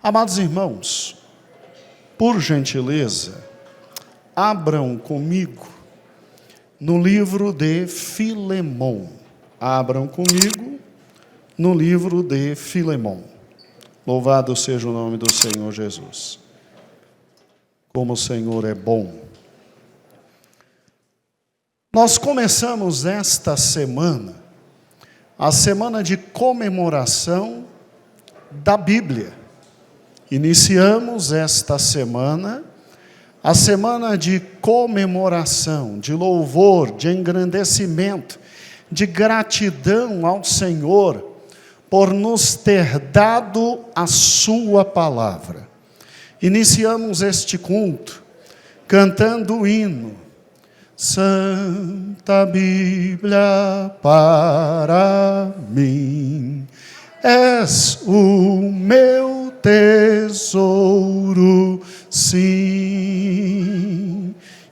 Amados irmãos, por gentileza, abram comigo no livro de Filemão. Abram comigo no livro de Filemão. Louvado seja o nome do Senhor Jesus. Como o Senhor é bom. Nós começamos esta semana, a semana de comemoração da Bíblia. Iniciamos esta semana, a semana de comemoração, de louvor, de engrandecimento, de gratidão ao Senhor por nos ter dado a sua palavra. Iniciamos este culto cantando o hino. Santa Bíblia para mim, és o meu tesouro, sim.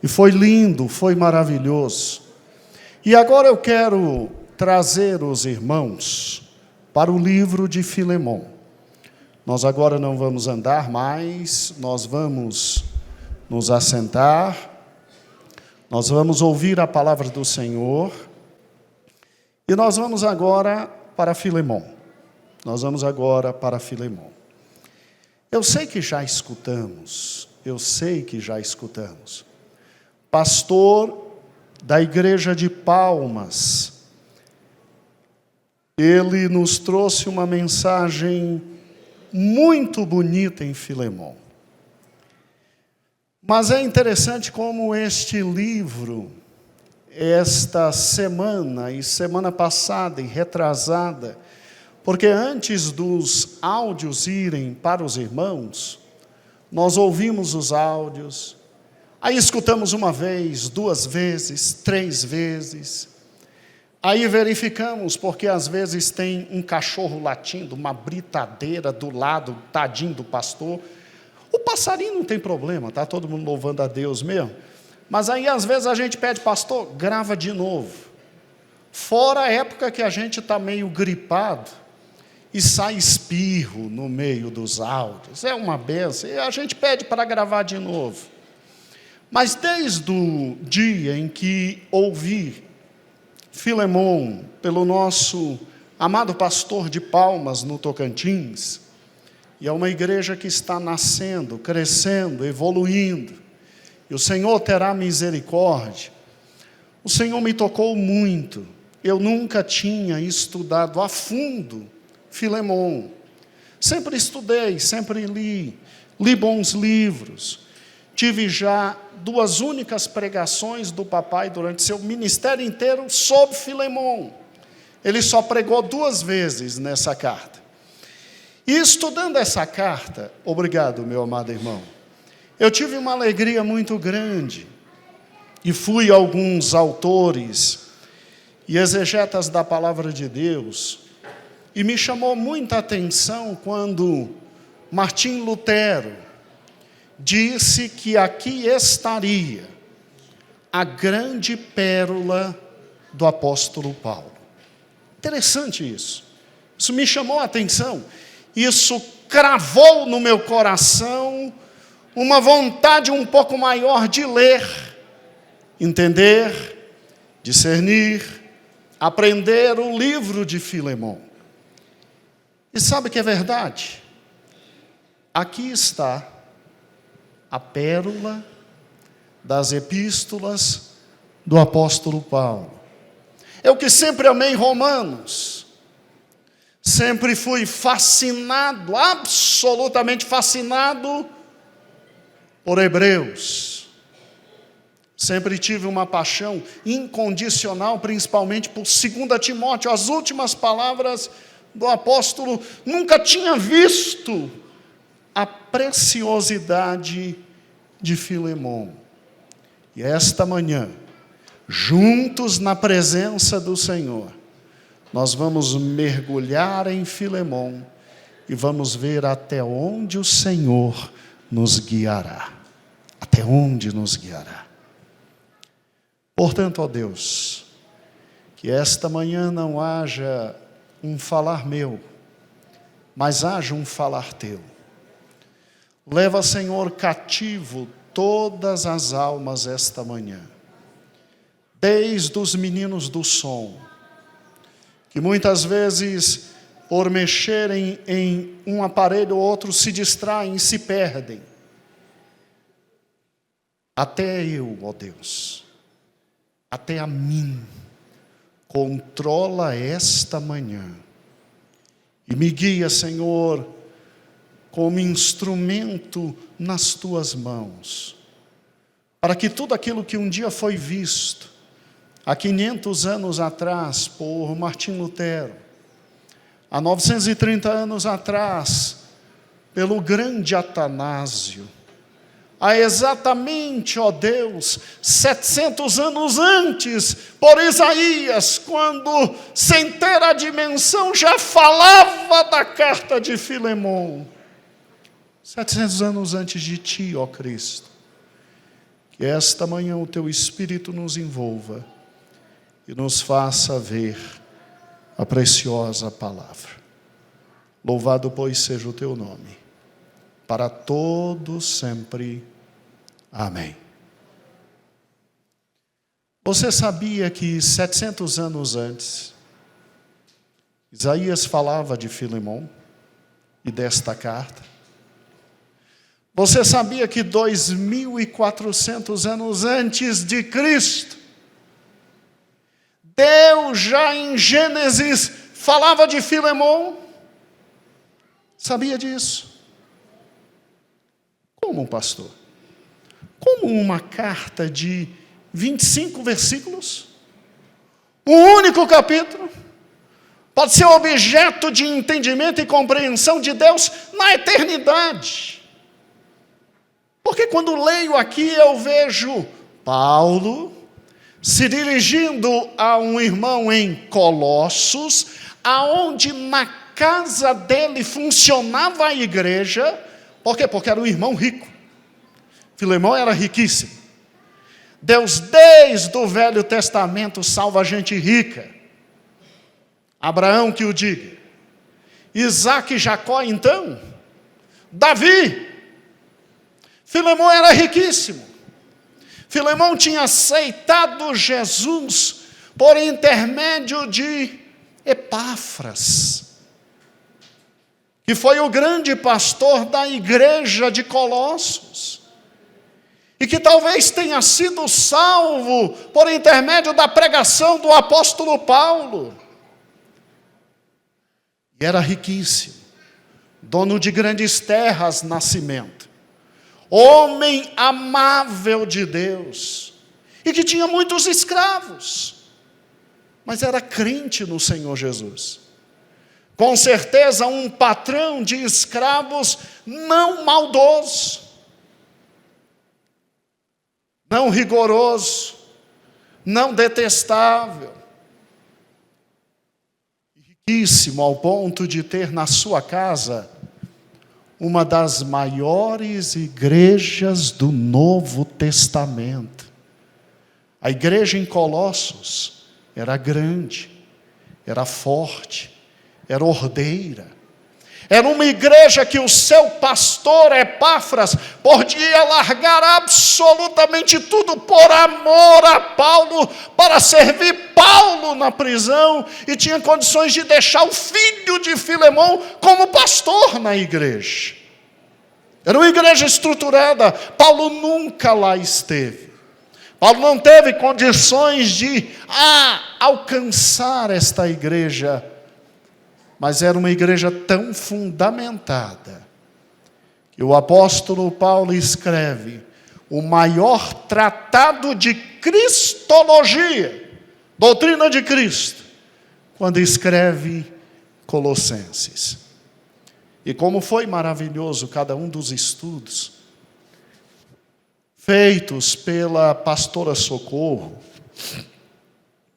E foi lindo, foi maravilhoso. E agora eu quero trazer os irmãos para o livro de Filemão. Nós agora não vamos andar mais, nós vamos nos assentar, nós vamos ouvir a palavra do Senhor, e nós vamos agora para Filemão. Nós vamos agora para Filemão. Eu sei que já escutamos, pastor da igreja de Palmas, ele nos trouxe uma mensagem muito bonita em Filemão. Mas é interessante como este livro, esta semana e semana passada e retrasada, porque antes dos áudios irem para os irmãos, nós ouvimos os áudios, aí escutamos uma vez, duas vezes, três vezes, aí verificamos, porque às vezes tem um cachorro latindo, uma britadeira do lado, tadinho do pastor. O passarinho não tem problema, tá todo mundo louvando a Deus mesmo. Mas aí às vezes a gente pede, pastor, grava de novo. Fora a época que a gente está meio gripado e sai espirro no meio dos áudios. É uma benção, e a gente pede para gravar de novo. Mas desde o dia em que ouvi Filemão, pelo nosso amado pastor de Palmas, no Tocantins, e é uma igreja que está nascendo, crescendo, evoluindo, e o Senhor terá misericórdia. O Senhor me tocou muito. Eu nunca tinha estudado a fundo Filemão. Sempre estudei, sempre li bons livros. Tive já 2 únicas pregações do papai durante seu ministério inteiro sobre Filemão. Ele só pregou 2 vezes nessa carta. E estudando essa carta, obrigado, meu amado irmão, eu tive uma alegria muito grande. E fui a alguns autores e exegetas da palavra de Deus, e me chamou muita atenção quando Martim Lutero disse que aqui estaria a grande pérola do apóstolo Paulo. Interessante isso. Isso me chamou a atenção. Isso cravou no meu coração uma vontade um pouco maior de ler, entender, discernir, aprender o livro de Filemão. E sabe que é verdade? Aqui está a pérola das epístolas do apóstolo Paulo. Eu que sempre amei Romanos, sempre fui fascinado, absolutamente fascinado por Hebreus. Sempre tive uma paixão incondicional, principalmente por 2 Timóteo, as últimas palavras do apóstolo. Nunca tinha visto a preciosidade de Filemão. E esta manhã, juntos na presença do Senhor, nós vamos mergulhar em Filemão e vamos ver até onde o Senhor nos guiará. Até onde nos guiará. Portanto, ó Deus, que esta manhã não haja um falar meu, mas haja um falar teu. Leva, Senhor, cativo todas as almas esta manhã, desde os meninos do som, que muitas vezes, por mexerem em um aparelho ou outro, se distraem e se perdem. Até eu, ó Deus, até a mim, controla esta manhã e me guia, Senhor, como instrumento nas tuas mãos, para que tudo aquilo que um dia foi visto, há 500 anos atrás, por Martim Lutero, há 930 anos atrás, pelo grande Atanásio, há exatamente, ó Deus, 700 anos antes, por Isaías, quando, sem ter a dimensão, já falava da carta de Filemão. 700 anos antes de ti, ó Cristo. Que esta manhã o teu Espírito nos envolva e nos faça ver a preciosa palavra. Louvado, pois, seja o teu nome, para todos sempre. Amém. Você sabia que 700 anos antes, Isaías falava de Filemão e desta carta? Você sabia que 2.400 anos antes de Cristo, Deus já em Gênesis falava de Filemão? Sabia disso? Como, pastor? Como uma carta de 25 versículos? Um único capítulo? Pode ser objeto de entendimento e compreensão de Deus na eternidade. Porque quando leio aqui eu vejo Paulo se dirigindo a um irmão em Colossos, aonde na casa dele funcionava a igreja. Por quê? Porque era um irmão rico. Filemão era riquíssimo. Deus, desde o Velho Testamento, salva gente rica. Abraão que o diga. Isaac e Jacó, então. Davi. Filemão era riquíssimo. Filemão tinha aceitado Jesus por intermédio de Epáfras, que foi o grande pastor da igreja de Colossos, e que talvez tenha sido salvo por intermédio da pregação do apóstolo Paulo. E era riquíssimo, dono de grandes terras, nascimento, homem amável de Deus, e que tinha muitos escravos, mas era crente no Senhor Jesus. Com certeza um patrão de escravos não maldoso, não rigoroso, não detestável, riquíssimo ao ponto de ter na sua casa uma das maiores igrejas do Novo Testamento. A igreja em Colossos era grande, era forte, era ordeira. Era uma igreja que o seu pastor Epáfras podia largar absolutamente tudo por amor a Paulo, para servir Paulo na prisão, e tinha condições de deixar o filho de Filemão como pastor na igreja. Era uma igreja estruturada. Paulo nunca lá esteve. Paulo não teve condições de alcançar esta igreja, mas era uma igreja tão fundamentada, que o apóstolo Paulo escreve o maior tratado de cristologia, doutrina de Cristo, quando escreve Colossenses. E como foi maravilhoso cada um dos estudos feitos pela pastora Socorro,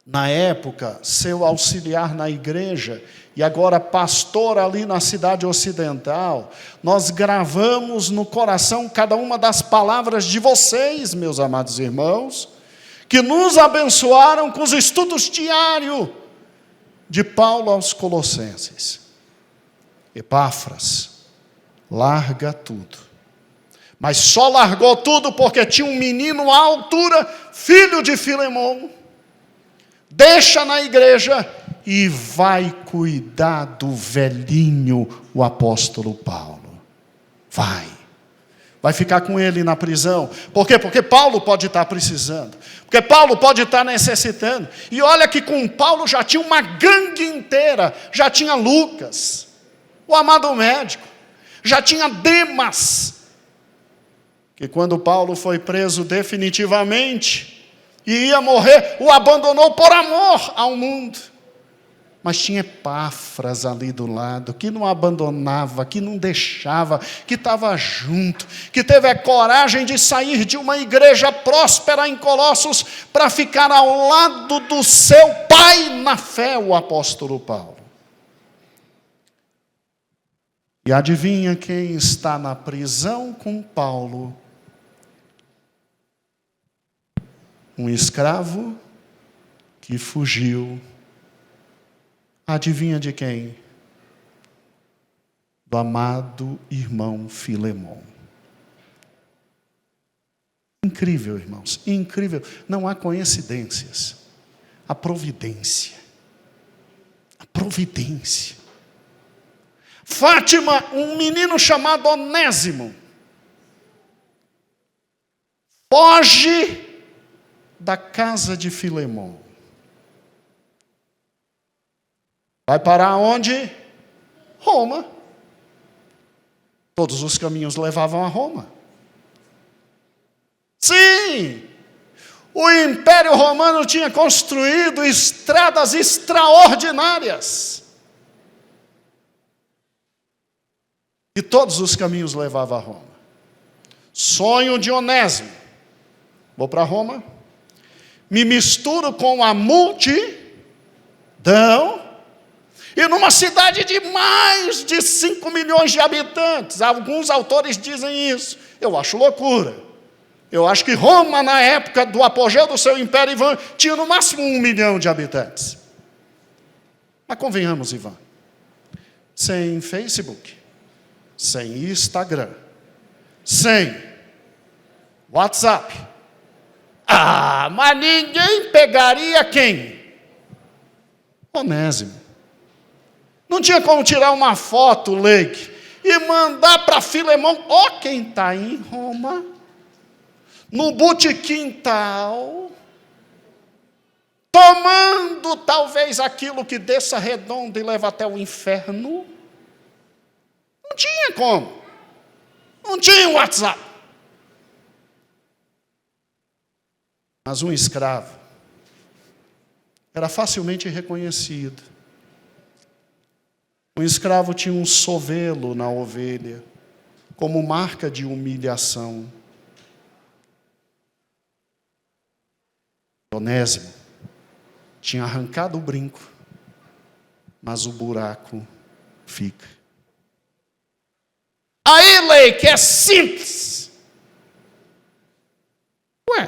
na época, seu auxiliar na igreja, e agora pastor ali na cidade ocidental. Nós gravamos no coração cada uma das palavras de vocês, meus amados irmãos, que nos abençoaram com os estudos diários de Paulo aos Colossenses. Epáfras larga tudo Mas só largou tudo porque tinha um menino à altura, filho de Filemão. Deixa na igreja e vai cuidar do velhinho, o apóstolo Paulo. Vai ficar com ele na prisão. Por quê? Porque Paulo pode estar precisando. Porque Paulo pode estar necessitando. E olha que com Paulo já tinha uma gangue inteira. Já tinha Lucas, o amado médico. Já tinha Demas, que quando Paulo foi preso definitivamente e ia morrer, o abandonou por amor ao mundo. Mas tinha Epáfras ali do lado, que não abandonava, que não deixava, que estava junto, que teve a coragem de sair de uma igreja próspera em Colossos para ficar ao lado do seu pai na fé, o apóstolo Paulo. E adivinha quem está na prisão com Paulo? Um escravo que fugiu. Adivinha de quem? Do amado irmão Filemão. Incrível, irmãos, incrível. Não há coincidências. A providência. A providência. Fátima, um menino chamado Onésimo, foge da casa de Filemão. Vai parar onde? Roma. Todos os caminhos levavam a Roma. Sim! O Império Romano tinha construído estradas extraordinárias. E todos os caminhos levavam a Roma. Sonho de Onésimo. Vou para Roma. Me misturo com a multidão. E numa cidade de mais de 5 milhões de habitantes. Alguns autores dizem isso. Eu acho loucura. Eu acho que Roma, na época do apogeu do seu império, Ivan, tinha no máximo 1 milhão de habitantes. Mas convenhamos, Ivan, sem Facebook, sem Instagram, sem WhatsApp. Mas ninguém pegaria quem? Onésimo. Não tinha como tirar uma foto, Leite, e mandar para Filemão, quem está em Roma, no botequim tal, tomando talvez aquilo que desça redondo e leva até o inferno. Não tinha como. Não tinha WhatsApp. Mas um escravo era facilmente reconhecido. Um escravo tinha um sovelo na ovelha, como marca de humilhação. Onésimo tinha arrancado o brinco, mas o buraco fica. Aí, lei, que é simples. Ué,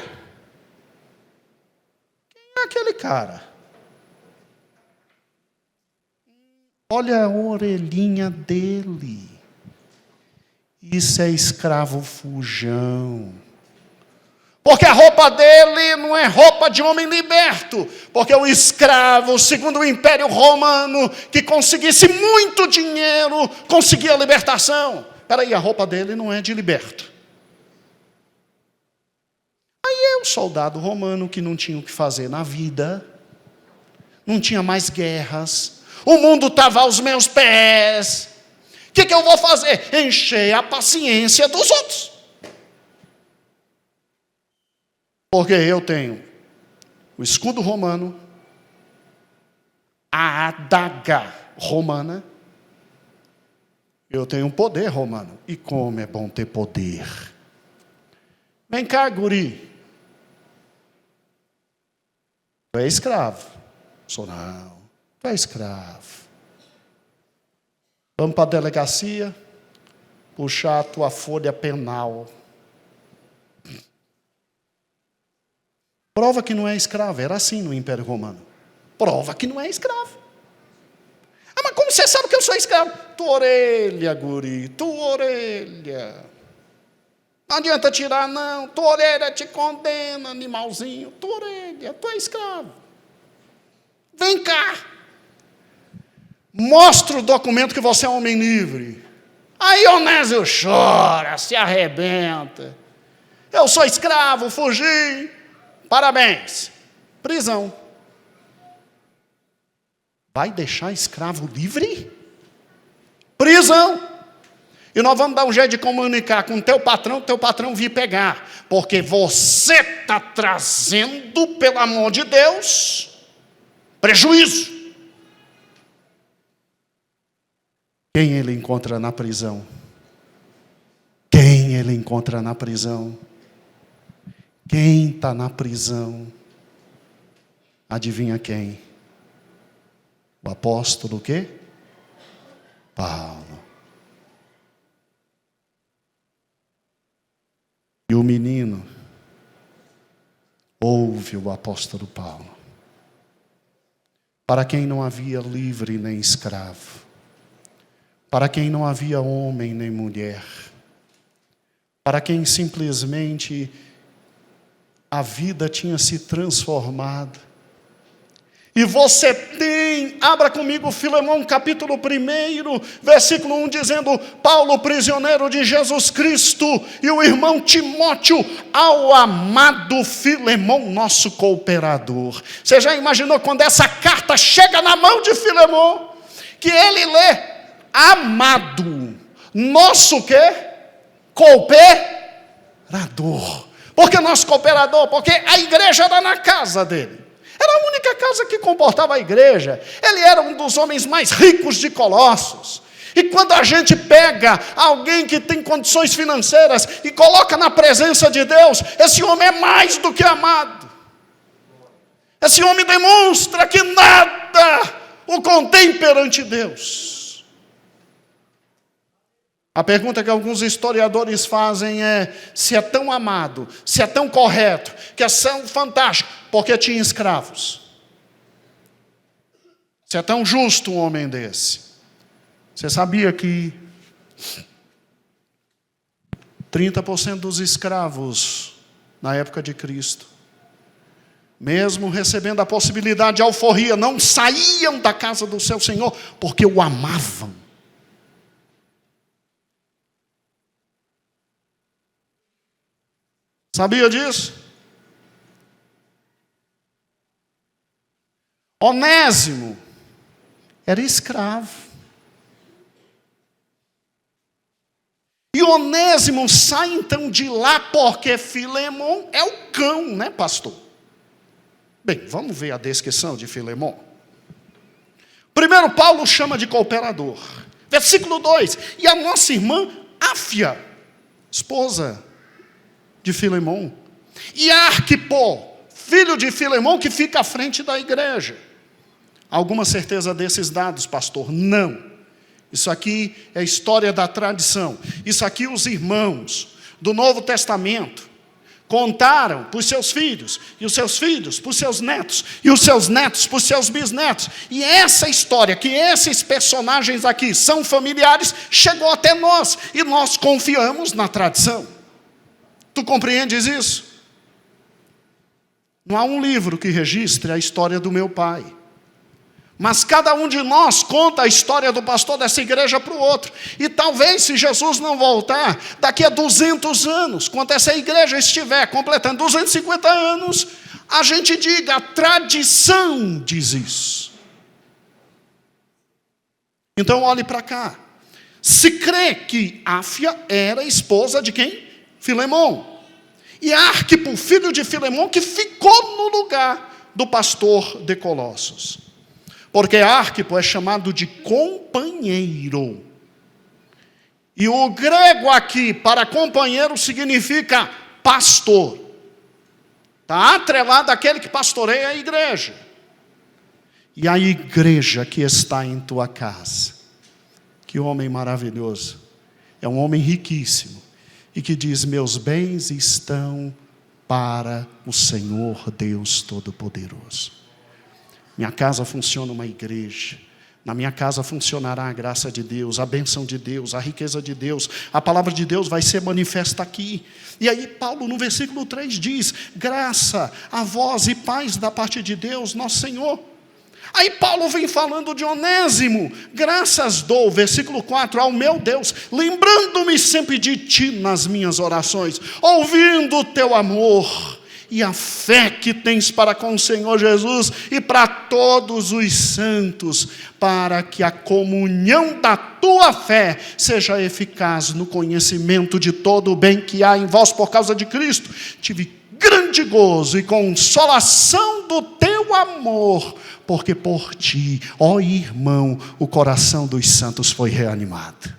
quem é aquele cara? Olha a orelhinha dele. Isso é escravo fujão. Porque a roupa dele não é roupa de homem liberto. Porque o escravo, segundo o Império Romano, que conseguisse muito dinheiro, conseguia a libertação. Peraí, a roupa dele não é de liberto. Aí é o soldado romano que não tinha o que fazer na vida. Não tinha mais guerras. O mundo estava aos meus pés. O que eu vou fazer? Encher a paciência dos outros. Porque eu tenho o escudo romano, a adaga romana, eu tenho um poder romano. E como é bom ter poder. Vem cá, guri. Tu é escravo? Sou não. Tu é escravo. Vamos para a delegacia, puxar a tua folha penal. Prova que não é escravo. Era assim no Império Romano. Prova que não é escravo. Mas como você sabe que eu sou escravo? Tua orelha, guri, tua orelha. Não adianta tirar, não. Tua orelha te condena, animalzinho. Tua orelha, tu é escravo. Vem cá. Mostra o documento que você é homem livre. Aí Onésio chora, se arrebenta. Eu sou escravo, fugi. Parabéns. Prisão. Vai deixar escravo livre? Prisão. E nós vamos dar um jeito de comunicar com teu patrão vir pegar. Porque você está trazendo, pelo amor de Deus, prejuízo. Quem ele encontra na prisão? Quem ele encontra na prisão? Quem está na prisão? Adivinha quem? O apóstolo o quê? Paulo. E o menino ouve o apóstolo Paulo. Para quem não havia livre nem escravo, para quem não havia homem nem mulher, para quem simplesmente a vida tinha se transformado. E você tem, abra comigo Filemão capítulo 1, versículo 1, dizendo: Paulo, prisioneiro de Jesus Cristo, e o irmão Timóteo, ao amado Filemão, nosso cooperador. Você já imaginou quando essa carta chega na mão de Filemão, que ele lê: amado, nosso quê? Cooperador. Por que nosso cooperador? Porque a igreja era na casa dele. Era a única casa que comportava a igreja. Ele era um dos homens mais ricos de Colossos. E quando a gente pega alguém que tem condições financeiras e coloca na presença de Deus, esse homem é mais do que amado. Esse homem demonstra que nada o contém perante Deus. A pergunta que alguns historiadores fazem é: se é tão amado, se é tão correto, que é tão fantástico, porque tinha escravos? Se é tão justo um homem desse? Você sabia que 30% dos escravos na época de Cristo, mesmo recebendo a possibilidade de alforria, não saíam da casa do seu Senhor, porque o amavam. Sabia disso? Onésimo era escravo. E Onésimo sai então de lá porque Filemão é o cão, né, pastor? Bem, vamos ver a descrição de Filemão. Primeiro, Paulo chama de cooperador. Versículo 2: e a nossa irmã Áfia, esposa de Filemão, e Arquipo, filho de Filemão, que fica à frente da igreja. Alguma certeza desses dados, pastor? Não. Isso aqui é história da tradição. Isso aqui os irmãos do Novo Testamento contaram para os seus filhos, e os seus filhos para os seus netos, e os seus netos para os seus bisnetos. E essa história, que esses personagens aqui são familiares, chegou até nós, e nós confiamos na tradição. Tu compreendes isso? Não há um livro que registre a história do meu pai. Mas cada um de nós conta a história do pastor dessa igreja para o outro. E talvez, se Jesus não voltar, daqui a 200 anos, quando essa igreja estiver completando 250 anos, a gente diga: a tradição diz isso. Então olhe para cá. Se crê que Áfia era esposa de quem? Filemão. E Arquipo, filho de Filemão, que ficou no lugar do pastor de Colossos. Porque Arquipo é chamado de companheiro. E o grego aqui para companheiro significa pastor. Está atrelado àquele que pastoreia a igreja. E a igreja que está em tua casa. Que homem maravilhoso. É um homem riquíssimo. E que diz: meus bens estão para o Senhor Deus Todo-Poderoso. Minha casa funciona uma igreja. Na minha casa funcionará a graça de Deus, a bênção de Deus, a riqueza de Deus, a palavra de Deus vai ser manifesta aqui. E aí Paulo no versículo 3 diz: graça a vós e paz da parte de Deus, nosso Senhor. Aí Paulo vem falando de Onésimo: graças dou, versículo 4, ao meu Deus, lembrando-me sempre de ti nas minhas orações, ouvindo o teu amor e a fé que tens para com o Senhor Jesus e para todos os santos, para que a comunhão da tua fé seja eficaz no conhecimento de todo o bem que há em vós por causa de Cristo. Tive grande gozo e consolação do teu amor, porque por ti, ó irmão, o coração dos santos foi reanimado.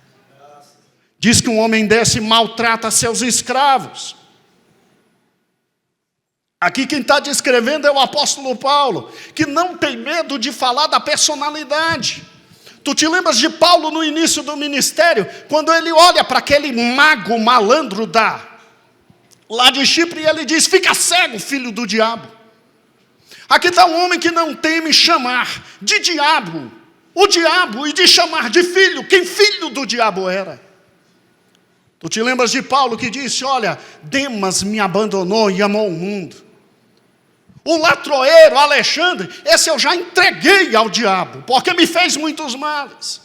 Diz que um homem desse maltrata seus escravos. Aqui quem está descrevendo é o apóstolo Paulo, que não tem medo de falar da personalidade. Tu te lembras de Paulo no início do ministério, quando ele olha para aquele mago malandro lá de Chipre, e ele diz: fica cego, filho do diabo. Aqui está um homem que não teme chamar de diabo o diabo, e de chamar de filho quem filho do diabo era. Tu te lembras de Paulo que disse: olha, Demas me abandonou e amou o mundo. O latroeiro, Alexandre, esse eu já entreguei ao diabo, porque me fez muitos males.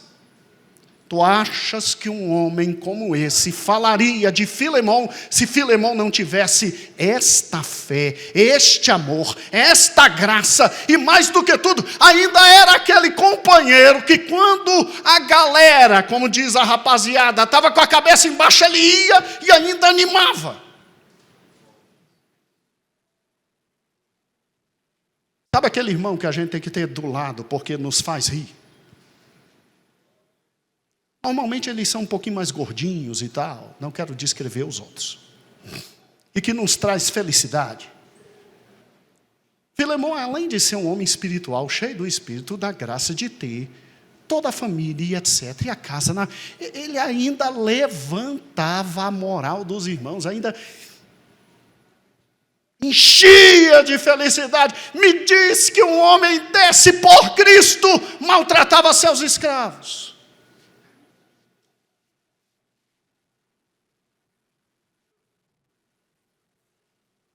Tu achas que um homem como esse falaria de Filemão, se Filemão não tivesse esta fé, este amor, esta graça, e mais do que tudo, ainda era aquele companheiro que quando a galera, como diz a rapaziada, estava com a cabeça embaixo, ele ia e ainda animava. Sabe aquele irmão que a gente tem que ter do lado porque nos faz rir? Normalmente eles são um pouquinho mais gordinhos e tal, não quero descrever os outros. E que nos traz felicidade. Filemão, além de ser um homem espiritual, cheio do Espírito, da graça de ter toda a família e etc. E a casa, ele ainda levantava a moral dos irmãos, ainda enchia de felicidade. Me diz que um homem desse por Cristo maltratava seus escravos.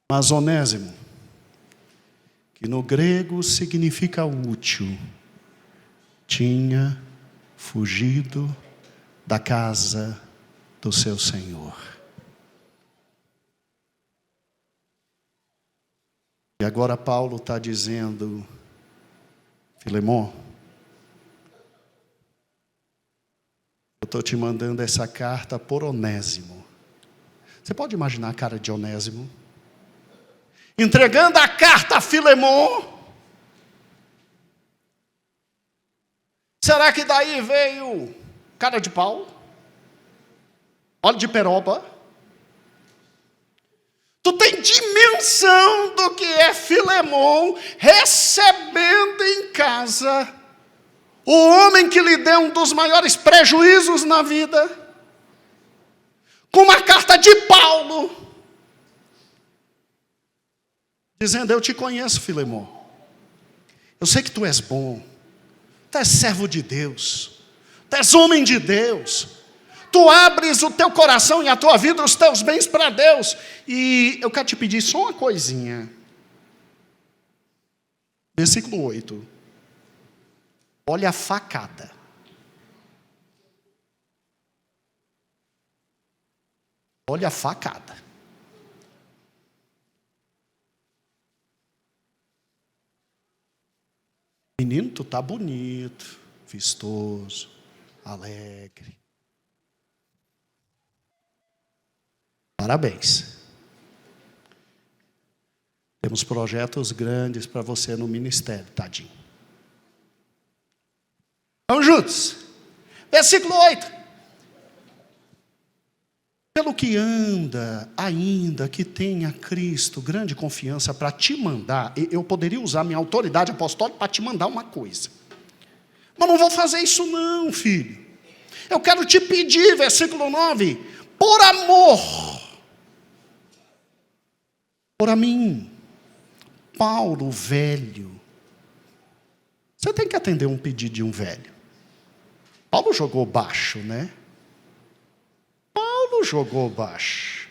Mas Onésimo, que no grego significa útil, tinha fugido da casa do seu Senhor. E agora Paulo está dizendo: Filemão, eu estou te mandando essa carta por Onésimo. Você pode imaginar a cara de Onésimo? Entregando a carta a Filemão. Será que daí veio cara de pau? Olho de peroba? Tu tem dimensão do que é Filemão recebendo em casa o homem que lhe deu um dos maiores prejuízos na vida, com uma carta de Paulo, dizendo: eu te conheço, Filemão, eu sei que tu és bom, tu és servo de Deus, tu és homem de Deus, tu abres o teu coração e a tua vida, os teus bens para Deus. E eu quero te pedir só uma coisinha. Versículo 8. Olha a facada. Olha a facada. Menino, tu tá bonito, vistoso, alegre. Parabéns. Temos projetos grandes para você no ministério, tadinho. Vamos juntos. Versículo 8. Pelo que anda, ainda que tenha Cristo grande confiança para te mandar, eu poderia usar minha autoridade apostólica para te mandar uma coisa. Mas não vou fazer isso não, filho. Eu quero te pedir, versículo 9, por amor, por mim, Paulo velho. Você tem que atender um pedido de um velho. Paulo jogou baixo, né? Paulo jogou baixo.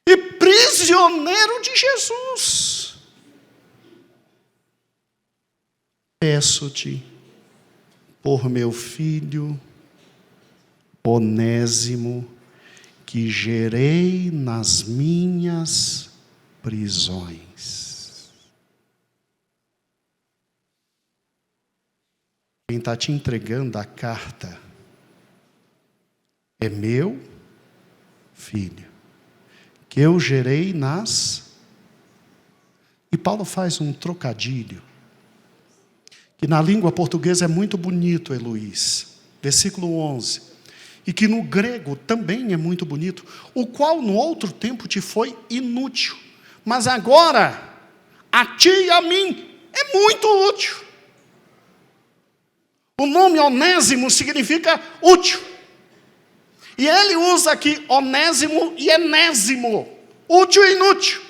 E prisioneiro de Jesus. Peço-te por meu filho Onésimo, que gerei nas minhas prisões. Quem está te entregando a carta é meu filho, que eu gerei nas... E Paulo faz um trocadilho, que na língua portuguesa é muito bonito, Heloís. Versículo 11. E que no grego também é muito bonito. O qual no outro tempo te foi inútil, mas agora, a ti e a mim, é muito útil. O nome Onésimo significa útil. E ele usa aqui onésimo e enésimo, útil e inútil.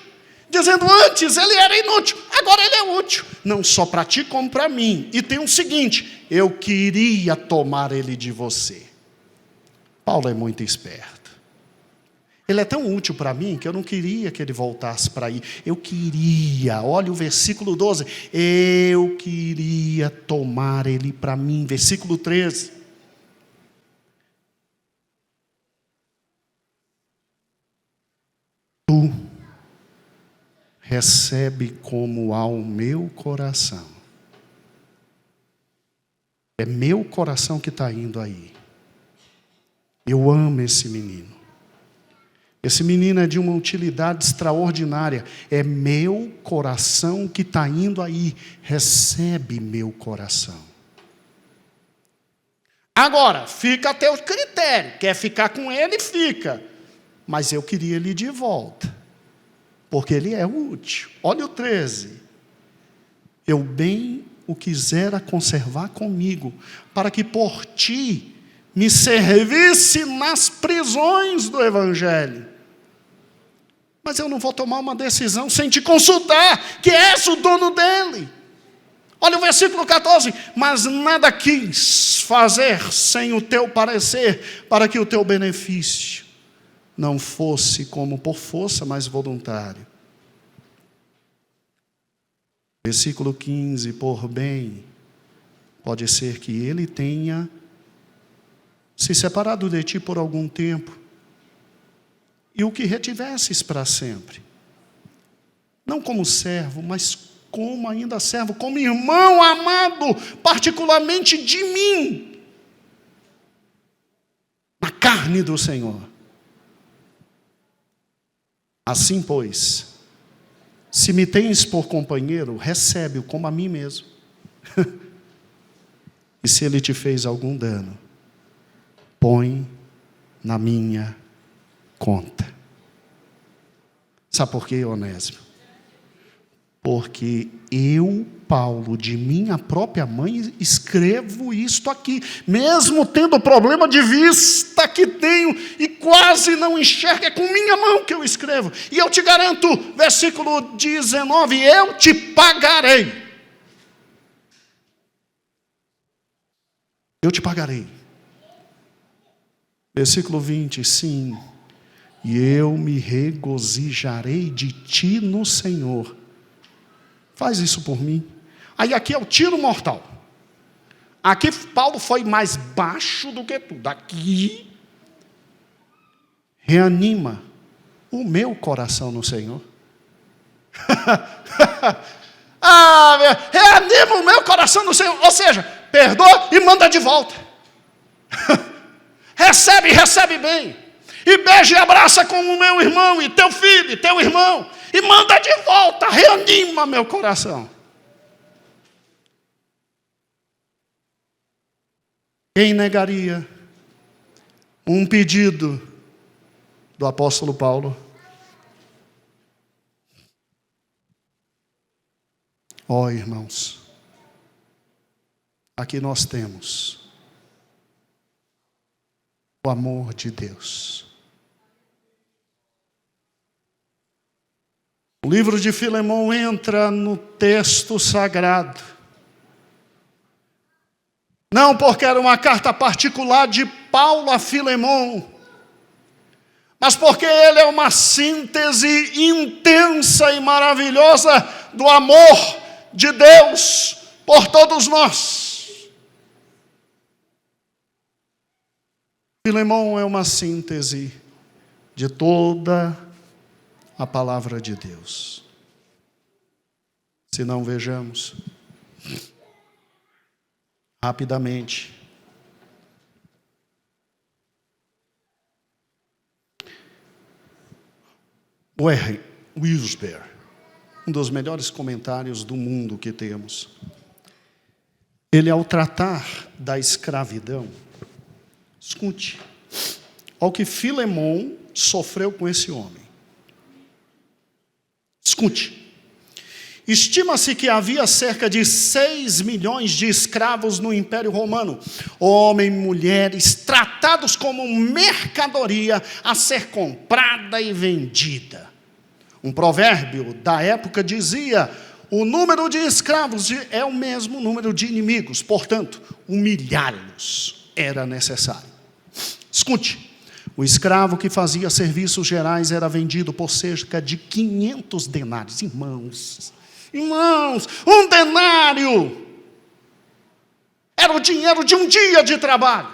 Dizendo, antes ele era inútil, agora ele é útil. Não só para ti como para mim. E tem o seguinte, eu queria tomar ele de você. Paulo é muito esperto. Ele é tão útil para mim que eu não queria que ele voltasse para aí. Eu queria, olha o versículo 12. Eu queria tomar ele para mim. Versículo 13. Tu recebe como ao meu coração. É meu coração que está indo aí. Eu amo esse menino. Esse menino é de uma utilidade extraordinária. É meu coração que está indo aí. Recebe meu coração. Agora, fica a teu critério. Quer ficar com ele, fica. Mas eu queria ele de volta. Porque ele é útil. Olha o 13. Eu bem o quisera conservar comigo, para que por ti me servisse nas prisões do Evangelho. Mas eu não vou tomar uma decisão sem te consultar, que és o dono dele. Olha o versículo 14. Mas nada quis fazer sem o teu parecer, para que o teu benefício não fosse como por força, mas voluntário. Versículo 15. Por bem, pode ser que ele tenha se separado de ti por algum tempo, e o que retivesses para sempre, não como servo, mas como ainda servo, como irmão amado, particularmente de mim, na carne do Senhor. Assim, pois, se me tens por companheiro, recebe-o como a mim mesmo. E se ele te fez algum dano, põe na minha conta. Sabe por quê, Onésimo? Porque eu, Paulo, de minha própria mãe, escrevo isto aqui, mesmo tendo problema de vista que tenho e quase não enxergo, é com minha mão que eu escrevo. E eu te garanto, versículo 19, eu te pagarei. Eu te pagarei. Versículo 20, sim, e eu me regozijarei de ti no Senhor. Faz isso por mim. Aí aqui é o tiro mortal. Aqui Paulo foi mais baixo do que tudo. Aqui, reanima o meu coração no Senhor. Reanima o meu coração no Senhor. Ou seja, perdoa e manda de volta. Recebe bem. E beija e abraça como o meu irmão, e teu filho, e teu irmão. E manda de volta, reanima meu coração. Quem negaria um pedido do apóstolo Paulo? Ó, irmãos, aqui nós temos o amor de Deus. O livro de Filemão entra no texto sagrado Não porque era uma carta particular de Paulo a Filemon, mas porque ele é uma síntese intensa e maravilhosa do amor de Deus por todos nós. Filemon é uma síntese de toda a palavra de Deus. Se não, vejamos rapidamente. O R. Wilsberg, um dos melhores comentários do mundo que temos. Ele, ao tratar da escravidão, escute, ao que Filemon sofreu com esse homem. Escute. Estima-se que havia cerca de 6 milhões de escravos no Império Romano, homens e mulheres, tratados como mercadoria a ser comprada e vendida. Um provérbio da época dizia: o número de escravos é o mesmo número de inimigos, portanto, humilhá-los era necessário. Escute, o escravo que fazia serviços gerais era vendido por cerca de 500 denários. Irmãos, um denário era o dinheiro de um dia de trabalho.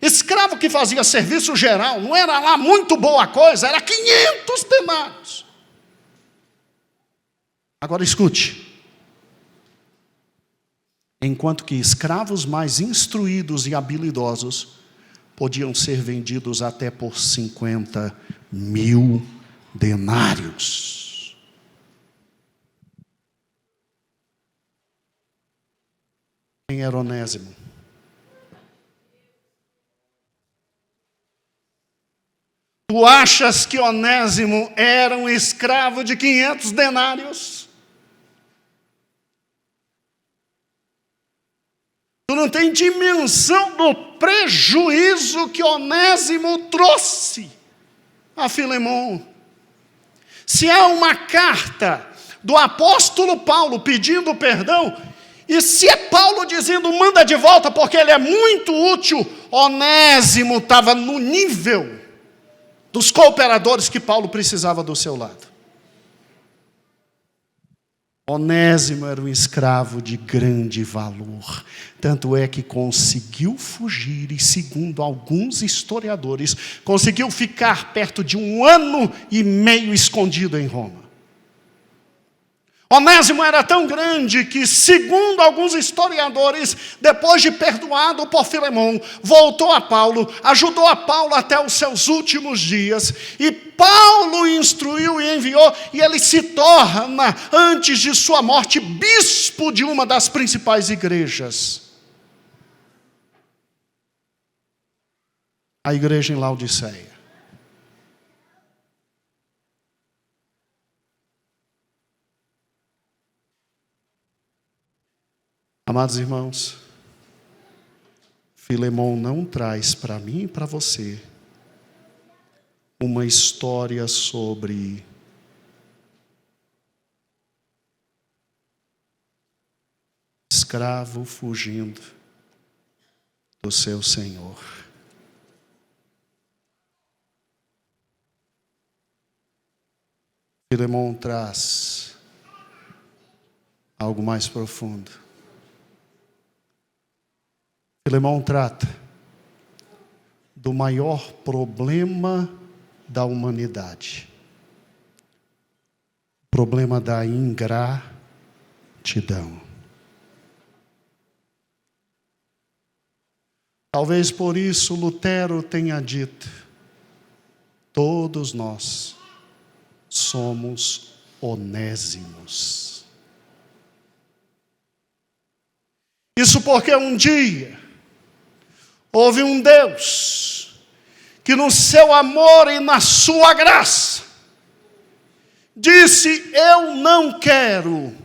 Escravo que fazia serviço geral, não era lá muito boa coisa, era 500 denários. Agora escute. Enquanto que escravos mais instruídos e habilidosos podiam ser vendidos até por 50.000 denários. Quem era Onésimo? Tu achas que Onésimo era um escravo de 500 denários? Tu não tem dimensão do prejuízo que Onésimo trouxe a Filemon. Se há uma carta do apóstolo Paulo pedindo perdão, e se é Paulo dizendo manda de volta porque ele é muito útil, Onésimo estava no nível dos cooperadores que Paulo precisava do seu lado. Onésimo era um escravo de grande valor, tanto é que conseguiu fugir e, segundo alguns historiadores, conseguiu ficar perto de 1 ano e meio escondido em Roma. Onésimo era tão grande que, segundo alguns historiadores, depois de perdoado por Filemon, voltou a Paulo, ajudou a Paulo até os seus últimos dias, e Paulo instruiu e enviou, e ele se torna, antes de sua morte, bispo de uma das principais igrejas. A igreja em Laodiceia. Amados irmãos, Filemon não traz para mim e para você uma história sobre escravo fugindo do seu senhor. Filemon traz algo mais profundo. Filemon trata do maior problema da humanidade, o problema da ingratidão. Talvez por isso Lutero tenha dito: todos nós somos onésimos. Isso porque um dia houve um Deus que no seu amor e na sua graça disse: eu não quero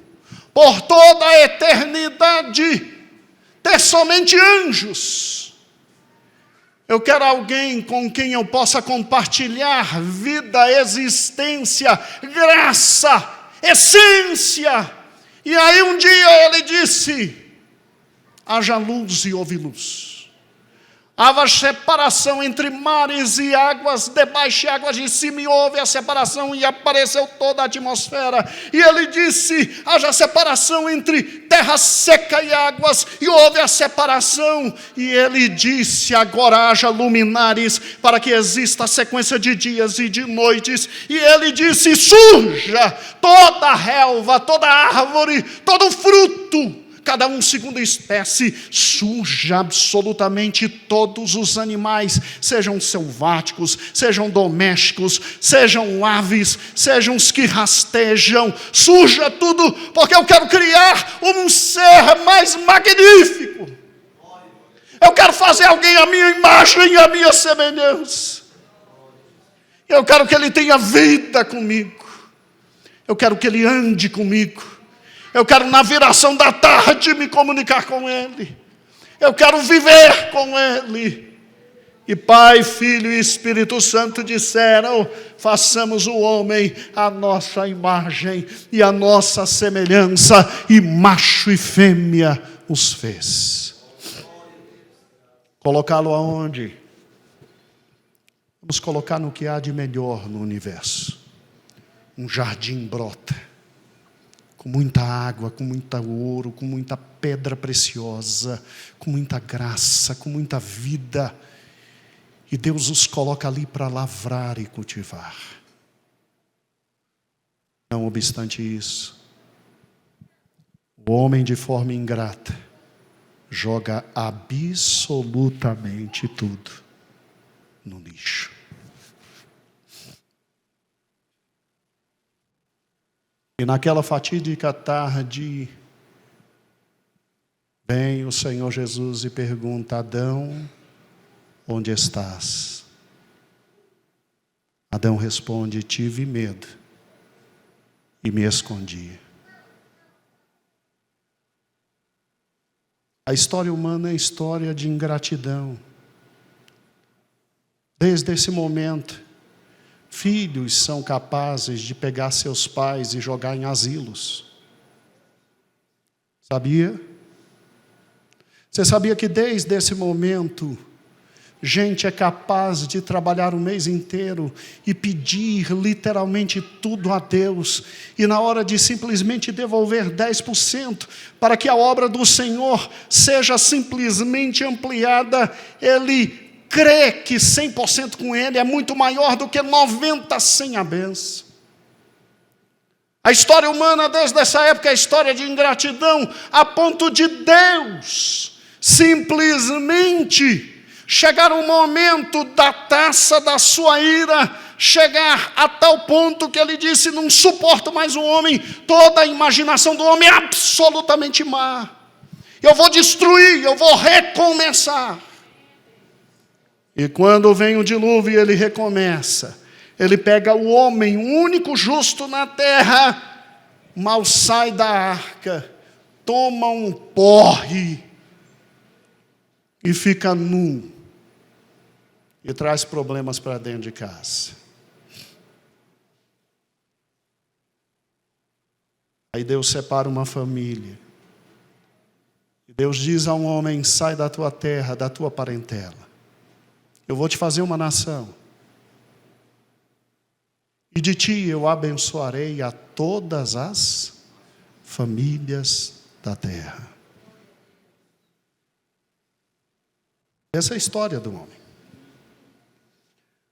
por toda a eternidade ter somente anjos. Eu quero alguém com quem eu possa compartilhar vida, existência, graça, essência. E aí um dia ele disse: haja luz e houve luz. Haja separação entre mares e águas debaixo e águas de cima, e houve a separação e apareceu toda a atmosfera. E ele disse, haja separação entre terra seca e águas, e houve a separação. E ele disse, agora haja luminares, para que exista a sequência de dias e de noites. E ele disse, surja toda a relva, toda a árvore, todo o fruto, cada um segundo a espécie, surja absolutamente todos os animais, sejam selváticos, sejam domésticos, sejam aves, sejam os que rastejam, surja tudo, porque eu quero criar um ser mais magnífico. Eu quero fazer alguém à minha imagem e à minha semelhança. Eu quero que ele tenha vida comigo. Eu quero que ele ande comigo. Eu quero na viração da tarde me comunicar com Ele. Eu quero viver com Ele. E Pai, Filho e Espírito Santo disseram, façamos o homem à nossa imagem e à nossa semelhança, e macho e fêmea os fez. Colocá-lo aonde? Vamos colocar no que há de melhor no universo. Um jardim brota, com muita água, com muito ouro, com muita pedra preciosa, com muita graça, com muita vida. E Deus os coloca ali para lavrar e cultivar. Não obstante isso, o homem de forma ingrata joga absolutamente tudo no lixo. E naquela fatídica tarde, vem o Senhor Jesus e pergunta, Adão, onde estás? Adão responde, tive medo e me escondi. A história humana é história de ingratidão. Desde esse momento, filhos são capazes de pegar seus pais e jogar em asilos. Sabia? Você sabia que desde esse momento, gente é capaz de trabalhar o mês inteiro e pedir literalmente tudo a Deus, e na hora de simplesmente devolver 10%, para que a obra do Senhor seja simplesmente ampliada, ele crê que 100% com Ele é muito maior do que 90% sem a bênção. A história humana desde essa época é a história de ingratidão, a ponto de Deus simplesmente chegar o momento da taça da sua ira, chegar a tal ponto que ele disse, não suporto mais o homem, toda a imaginação do homem é absolutamente má. Eu vou destruir, eu vou recomeçar. E quando vem o dilúvio, ele recomeça. Ele pega o homem, o único justo na terra, mal sai da arca, toma um porre e fica nu. E traz problemas para dentro de casa. Aí Deus separa uma família. E Deus diz a um homem, sai da tua terra, da tua parentela. Eu vou te fazer uma nação. E de ti eu abençoarei a todas as famílias da terra. Essa é a história do homem.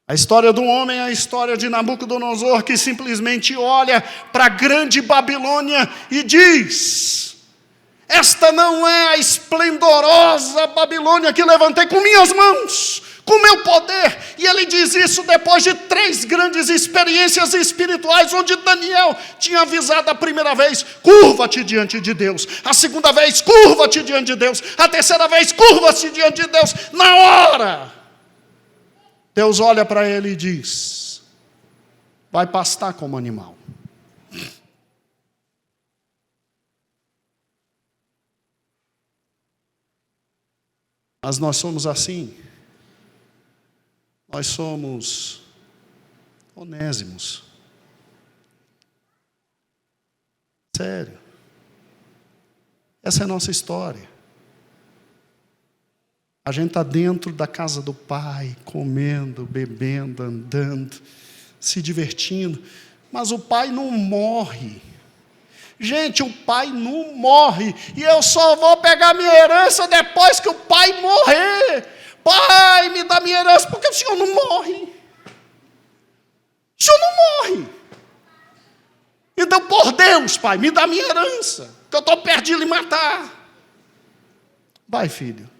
A história do homem é a história de Nabucodonosor, que simplesmente olha para a grande Babilônia e diz, esta não é a esplendorosa Babilônia que levantei com minhas mãos, com meu poder. E ele diz isso depois de 3 grandes experiências espirituais, onde Daniel tinha avisado a primeira vez, curva-te diante de Deus. A segunda vez, curva-te diante de Deus. A terceira vez, curva-te diante de Deus. Na hora, Deus olha para ele e diz, vai pastar como animal. Mas nós somos assim. Nós somos onésimos. Sério. Essa é a nossa história. A gente está dentro da casa do Pai, comendo, bebendo, andando, se divertindo. Mas o Pai não morre. Gente, o Pai não morre. E eu só vou pegar minha herança depois que o Pai morrer. Pai, me dá minha herança, porque o Senhor não morre. O Senhor não morre. Então, por Deus, Pai, me dá minha herança, que eu estou perto de lhe matar. Vai, filho.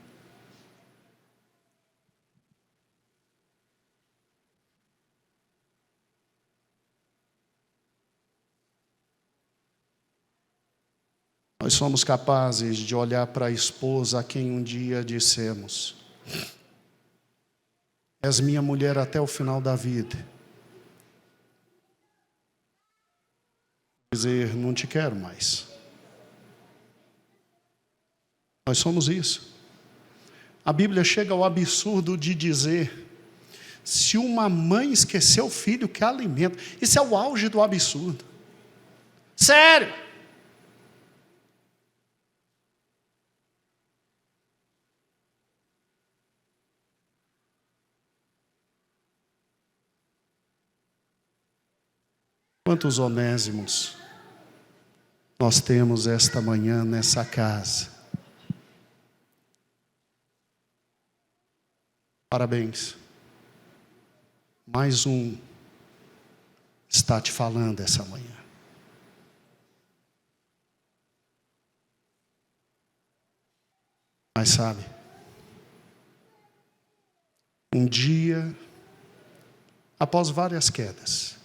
Nós somos capazes de olhar para a esposa a quem um dia dissemos: és minha mulher até o final da vida. Dizer, não te quero mais. Nós somos isso. A Bíblia chega ao absurdo de dizer, se uma mãe esquecer o filho que a alimenta, isso é o auge do absurdo. Sério. Quantos Onésimos nós temos esta manhã nessa casa? Parabéns. Mais um está te falando essa manhã. Mas sabe, um dia, após várias quedas,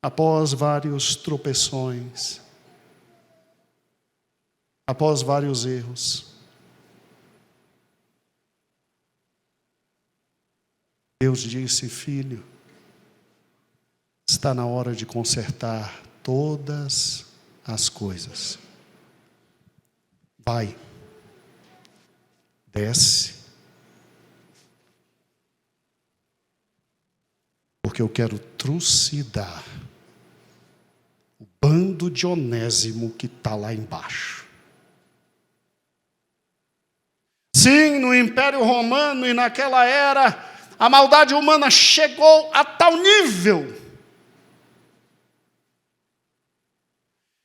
após vários tropeções, após vários erros, Deus disse, filho, está na hora de consertar todas as coisas. Vai, desce, porque eu quero trucidar o bando de Onésimo que está lá embaixo. Sim, no Império Romano e naquela era, a maldade humana chegou a tal nível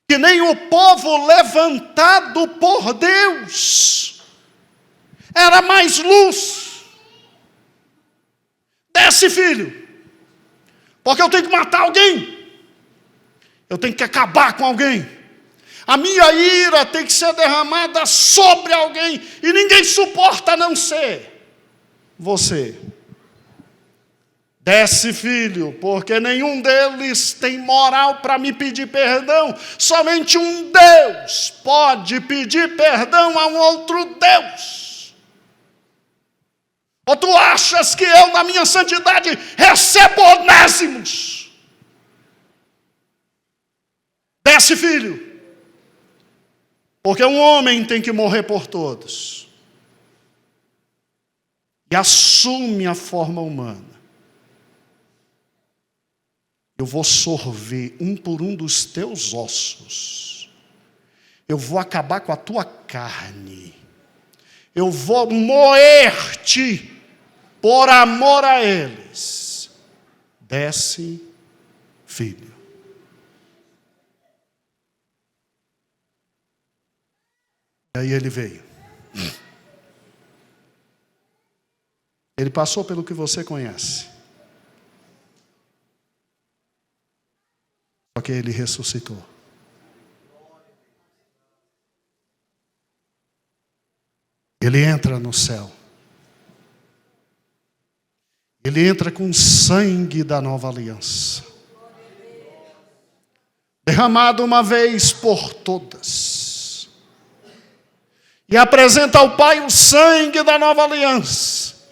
que nem o povo levantado por Deus era mais luz. Desce, filho, porque eu tenho que matar alguém, eu tenho que acabar com alguém, a minha ira tem que ser derramada sobre alguém, e ninguém suporta a não ser você. Desce, filho, porque nenhum deles tem moral para me pedir perdão. Somente um Deus pode pedir perdão a um outro Deus. Ou tu achas que eu, na minha santidade, recebo onésimos? Desce, filho, porque um homem tem que morrer por todos. E assume a forma humana. Eu vou sorver um por um dos teus ossos. Eu vou acabar com a tua carne. Eu vou moer-te por amor a eles. Desce, filho. E aí ele veio. Ele passou pelo que você conhece. Só que ele ressuscitou. Ele entra no céu. Ele entra com o sangue da nova aliança, derramado uma vez por todas, e apresenta ao Pai o sangue da nova aliança.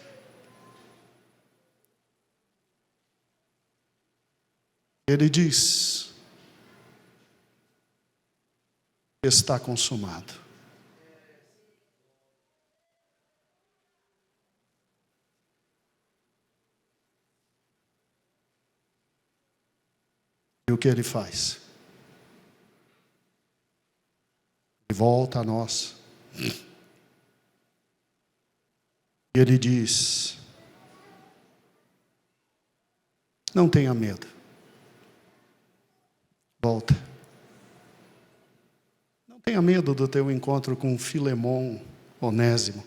Ele diz: está consumado. E o que ele faz? Ele volta a nós. E ele diz: não tenha medo. Volta. Não tenha medo do teu encontro com Filemon, Onésimo.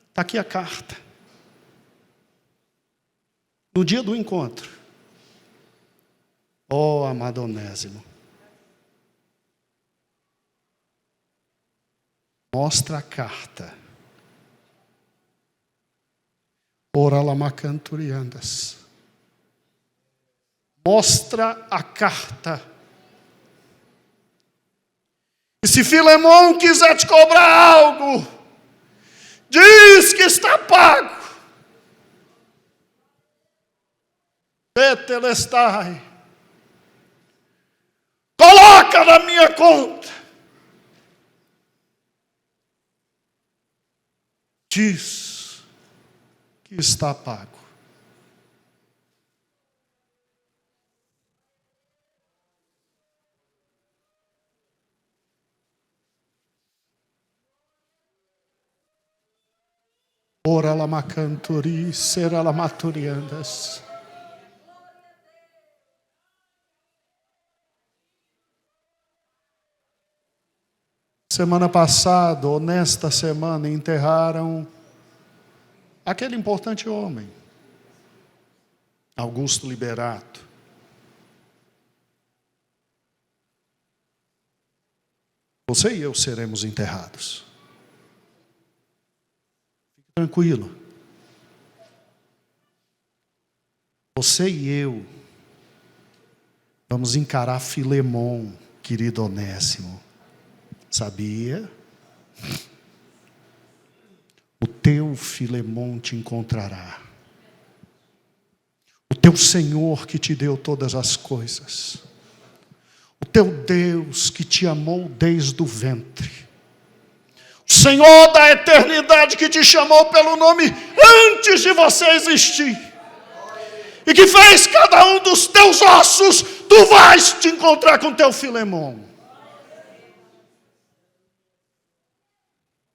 Está aqui a carta. No dia do encontro, ó amado Onésimo, mostra a carta. Ora lamacanturiandas. Mostra a carta. E se Filemon quiser te cobrar algo, diz que está pago. Tetelestai. Coloca na minha conta. Diz que está pago. Ora la macanturi, será la maturiandas. Semana passada, ou nesta semana, enterraram aquele importante homem, Augusto Liberato. Você e eu seremos enterrados. Fique tranquilo. Você e eu vamos encarar Filemon, querido Onésimo. Sabia? O teu Filemon te encontrará. O teu Senhor que te deu todas as coisas. O teu Deus que te amou desde o ventre. O Senhor da eternidade que te chamou pelo nome antes de você existir. E que fez cada um dos teus ossos, tu vais te encontrar com teu Filemon.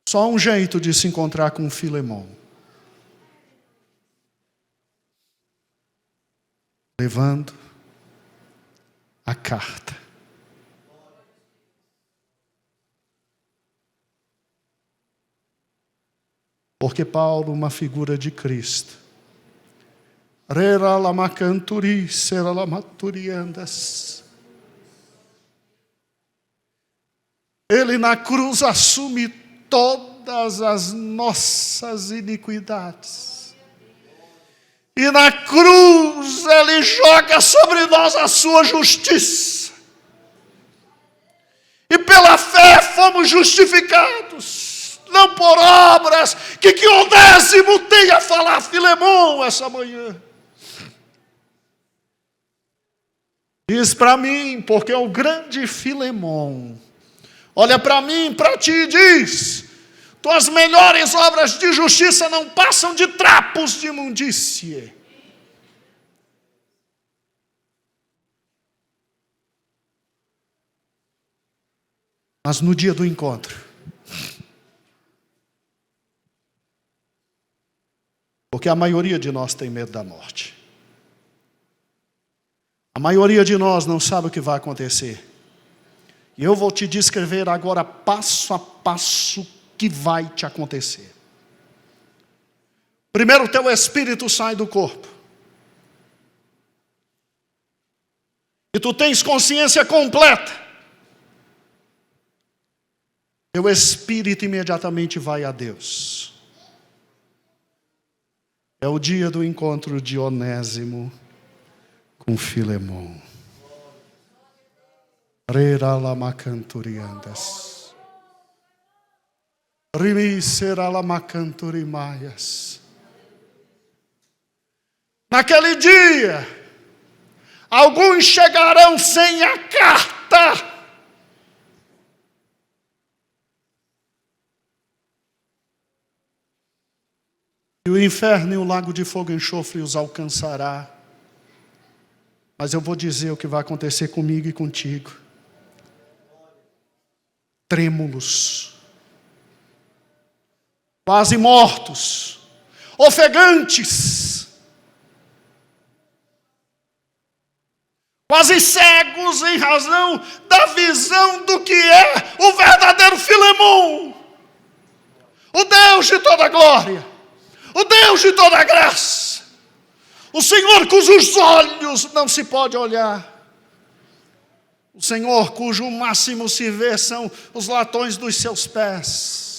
Só um jeito de se encontrar com Filemon. Levando a carta. Porque Paulo, uma figura de Cristo. Rera lamacanturi, sera lamaturiandas. Ele na cruz assume todas as nossas iniquidades. E na cruz ele joga sobre nós a sua justiça. E pela fé fomos justificados. Não por obras, que Onésimo tenha a falar a Filemon essa manhã. Diz para mim, porque o grande Filemon olha para mim, para ti e diz: tuas melhores obras de justiça não passam de trapos de imundície. Mas no dia do encontro, porque a maioria de nós tem medo da morte. A maioria de nós não sabe o que vai acontecer. E eu vou te descrever agora passo a passo que vai te acontecer. Primeiro, teu espírito sai do corpo. E tu tens consciência completa. Teu espírito imediatamente vai a Deus. É o dia do encontro de Onésimo com Filemon. Rera lamacanturiandas. Rimisera lamacanturimaias. Naquele dia, alguns chegarão sem a carta. E o inferno e o lago de fogo e enxofre os alcançará. Mas eu vou dizer o que vai acontecer comigo e contigo. Trêmulos, quase mortos, ofegantes, quase cegos em razão da visão do que é o verdadeiro Filemon, o Deus de toda glória, o Deus de toda graça, o Senhor cujos olhos não se pode olhar, o Senhor cujo máximo se vê são os latões dos seus pés.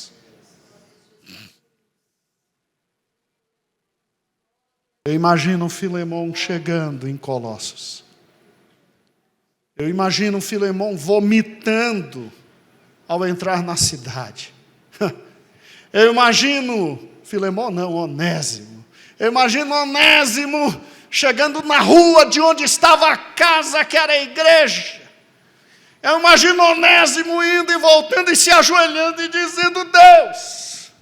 Eu imagino Filemon chegando em Colossos. Eu imagino Filemon vomitando ao entrar na cidade. Eu imagino Filemon, não, Onésimo. Eu imagino Onésimo chegando na rua de onde estava a casa que era a igreja. Eu imagino Onésimo indo e voltando e se ajoelhando e dizendo: Deus.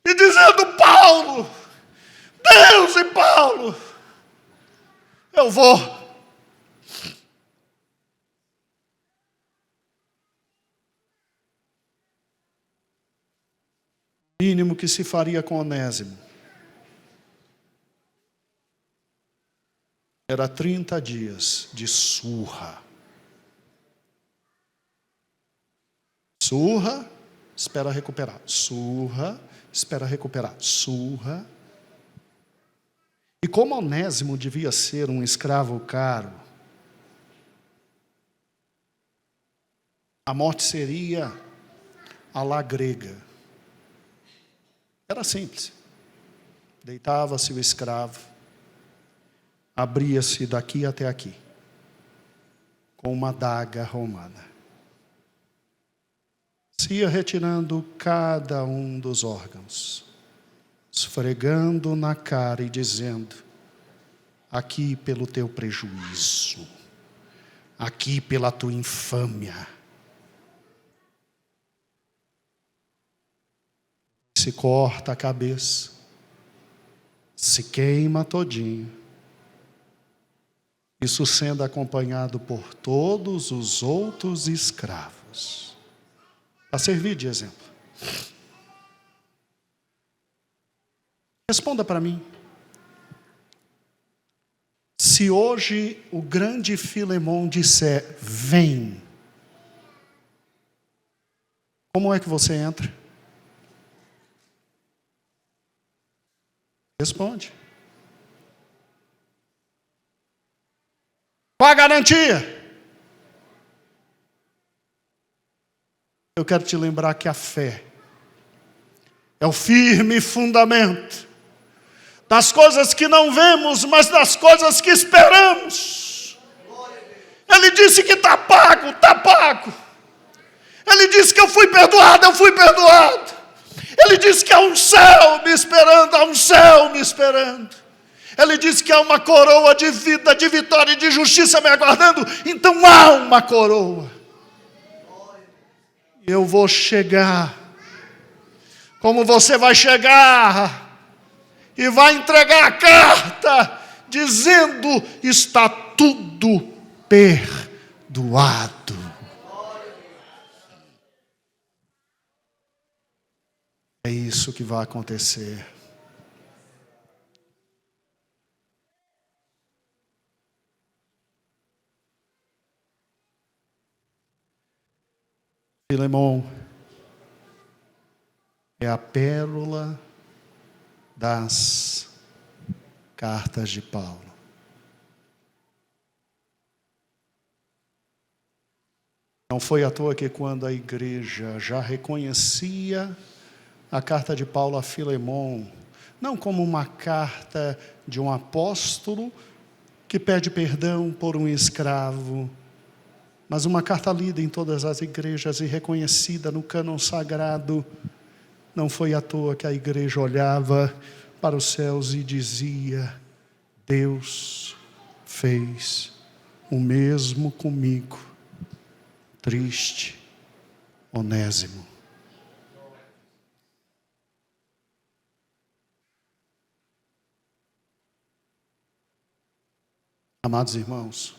E dizendo: Paulo. Deus e Paulo. Eu vou. O mínimo que se faria com Onésimo era 30 dias de surra. Surra, espera recuperar. Surra, espera recuperar. Surra. E como Onésimo devia ser um escravo caro, a morte seria à la grega. Era simples. Deitava-se o escravo, abria-se daqui até aqui, com uma adaga romana. Se ia retirando cada um dos órgãos, esfregando na cara e dizendo: aqui pelo teu prejuízo, aqui pela tua infâmia. Se corta a cabeça, se queima todinho, isso sendo acompanhado por todos os outros escravos, para servir de exemplo. Responda para mim. Se hoje o grande Filemon disser: vem, como é que você entra? Responde. Qual a garantia? Eu quero te lembrar que a fé é o firme fundamento das coisas que não vemos, mas das coisas que esperamos. Ele disse que está pago, está pago. Ele disse que eu fui perdoado, eu fui perdoado. Ele disse que há um céu me esperando, há um céu me esperando. Ele disse que há uma coroa de vida, de vitória e de justiça me aguardando. Então há uma coroa. Eu vou chegar. Como você vai chegar e vai entregar a carta dizendo: está tudo perdoado. É isso que vai acontecer. Filemon é a pérola das cartas de Paulo. Não foi à toa que quando a igreja já reconhecia a carta de Paulo a Filemon, não como uma carta de um apóstolo que pede perdão por um escravo, mas uma carta lida em todas as igrejas e reconhecida no cânon sagrado. Não foi à toa que a igreja olhava para os céus e dizia: Deus fez o mesmo comigo, triste Onésimo. Amados irmãos,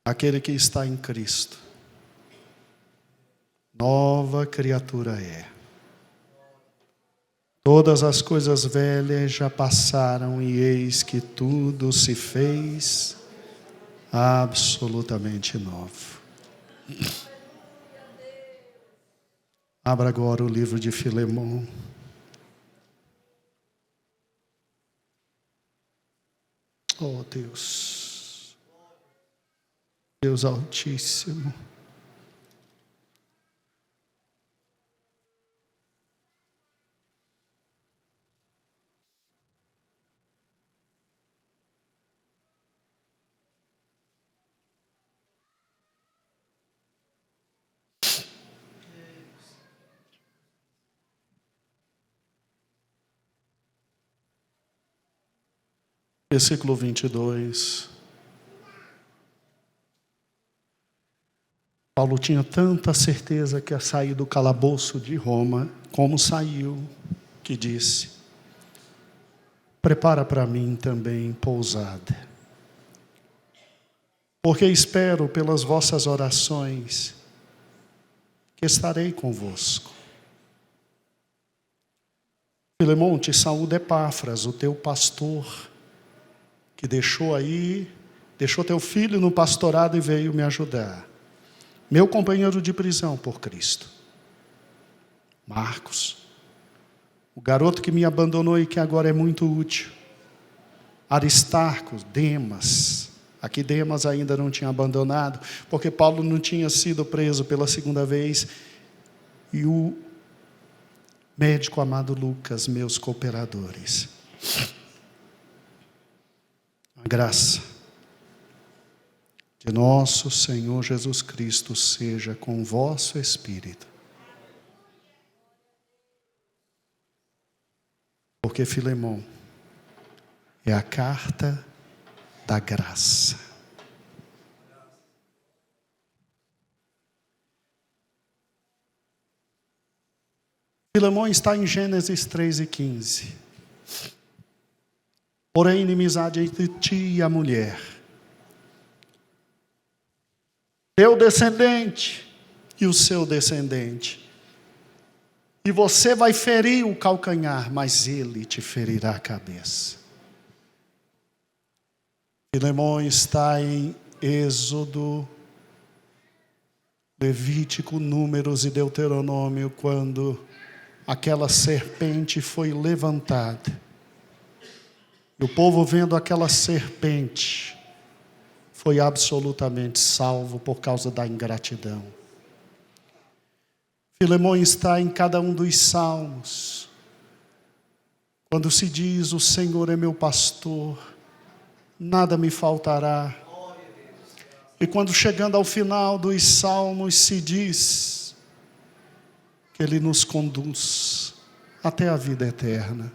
aquele que está em Cristo nova criatura é. Todas as coisas velhas já passaram e eis que tudo se fez absolutamente novo. Abra agora o livro de Filemão. Oh Deus, Deus Altíssimo. Versículo 22. Paulo tinha tanta certeza que ia sair do calabouço de Roma, como saiu, que disse: prepara para mim também pousada, porque espero pelas vossas orações que estarei convosco. Filemão, te saúda Epáfras, o teu pastor, que deixou teu filho no pastorado e veio me ajudar. Meu companheiro de prisão por Cristo. Marcos, o garoto que me abandonou e que agora é muito útil. Aristarco, Demas. Aqui Demas ainda não tinha abandonado, porque Paulo não tinha sido preso pela segunda vez. E o médico amado Lucas, meus cooperadores. A graça de nosso Senhor Jesus Cristo seja com o vosso espírito. Porque Filemão é a carta da graça. Filemão está em Gênesis 3:15. Porém, inimizade entre ti e a mulher, teu descendente e o seu descendente. E você vai ferir o calcanhar, mas ele te ferirá a cabeça. Filemão está em Êxodo, Levítico, Números e Deuteronômio, quando aquela serpente foi levantada. E o povo, vendo aquela serpente, foi absolutamente salvo por causa da ingratidão. Filemão está em cada um dos salmos. Quando se diz: o Senhor é meu pastor, nada me faltará. E quando chegando ao final dos salmos se diz que Ele nos conduz até a vida eterna.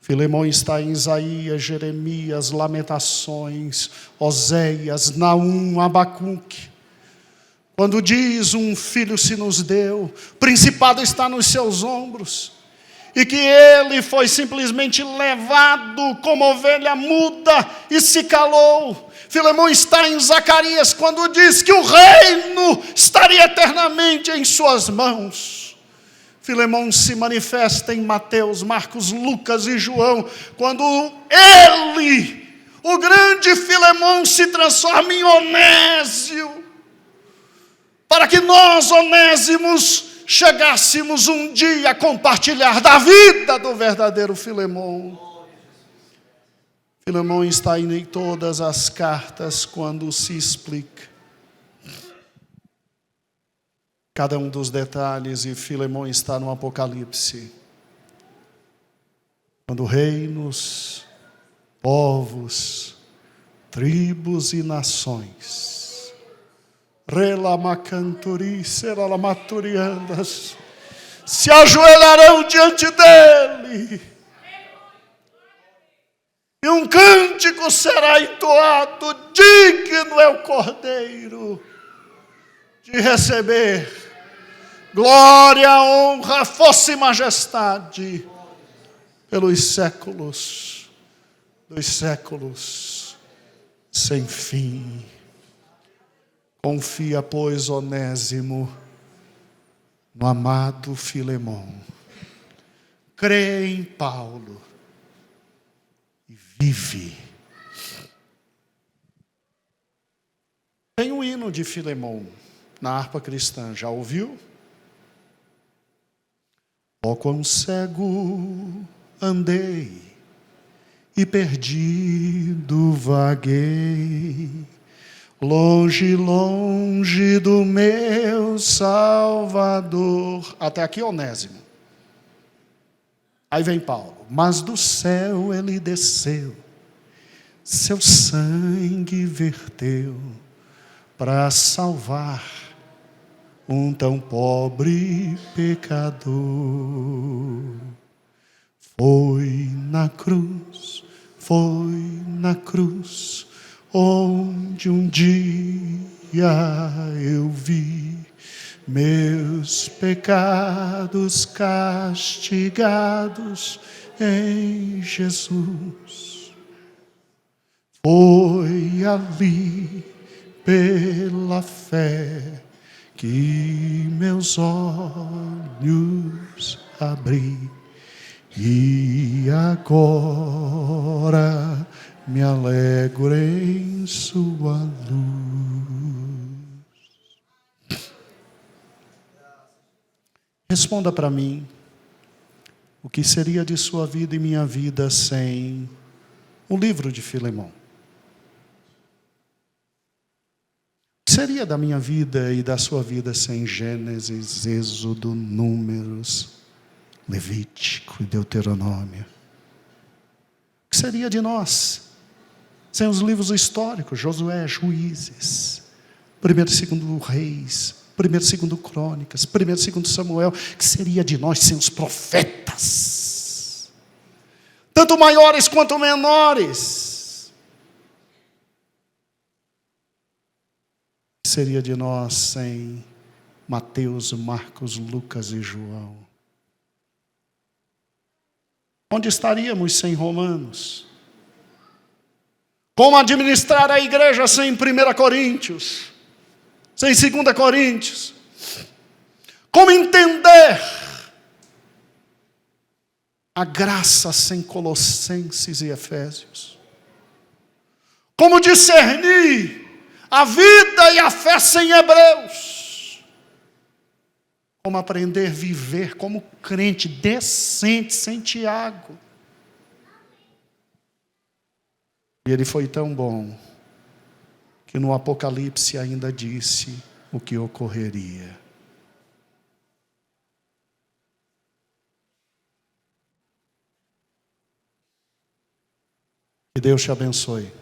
Filemão está em Isaías, Jeremias, Lamentações, Oséias, Naum, Abacuque. Quando diz: um filho se nos deu, principado está nos seus ombros, e que ele foi simplesmente levado como ovelha muda e se calou. Filemão está em Zacarias, quando diz que o reino estaria eternamente em suas mãos. Filemão se manifesta em Mateus, Marcos, Lucas e João, quando ele, o grande Filemão, se transforma em Onésio, para que nós, Onésimos, chegássemos um dia a compartilhar da vida do verdadeiro Filemão. Filemão está em todas as cartas quando se explica cada um dos detalhes, e Filemão está no Apocalipse, quando reinos, povos, tribos e nações, se ajoelharão diante dele, e um cântico será entoado: digno é o Cordeiro de receber glória, honra, força e majestade pelos séculos dos séculos sem fim. Confia, pois, Onésimo, no amado Filemão. Crê em Paulo e vive. Tem um hino de Filemão na harpa cristã, já ouviu? Ó quão cego andei e perdido vaguei, longe, longe do meu Salvador. Até aqui, Onésimo. Aí vem Paulo. Mas do céu ele desceu, seu sangue verteu, para salvar um tão pobre pecador. Foi na cruz, onde um dia eu vi meus pecados castigados em Jesus. Foi ali, pela fé, que meus olhos abri, e agora me alegro em sua luz. Responda para mim, o que seria de sua vida e minha vida sem o livro de Filemão? O que seria da minha vida e da sua vida sem Gênesis, Êxodo, Números, Levítico e Deuteronômio? O que seria de nós sem os livros históricos, Josué, Juízes, 1º e 2º Reis, 1º e 2º Crônicas, 1º e 2º Samuel? O que seria de nós sem os profetas, tanto maiores quanto menores? O que seria de nós sem Mateus, Marcos, Lucas e João? Onde estaríamos sem Romanos? Como administrar a igreja sem 1 Coríntios? Sem 2 Coríntios? Como entender a graça sem Colossenses e Efésios? Como discernir a vida e a fé sem Hebreus? Como aprender a viver como crente decente sem Tiago? E ele foi tão bom que no Apocalipse ainda disse o que ocorreria. Que Deus te abençoe.